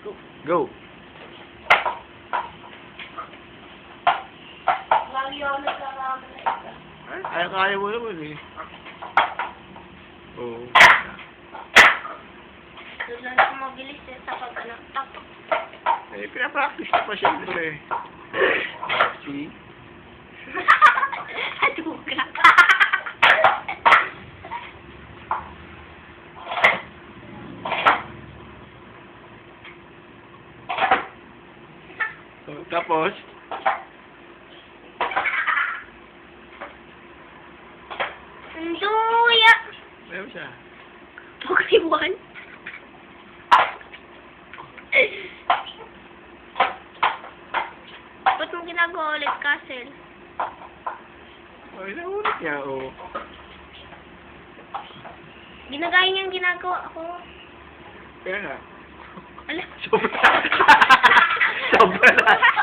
Go. Lagi ako nagkakama na isa. Ay, kaya mo naman eh. Oo. Doon lang ako mabilis eh sa pag-anak. Eh, pinapractice ko pa siyempre. See? Aduga. So, tapos, Duya. meron siya. Pokemon. Ba't mo ginagawa ulit, Castle? Oh, inaulit niya, oh. Ginagaya niyang ginagawa ko. Kaya nga. Ala. Sobra. Sobra na.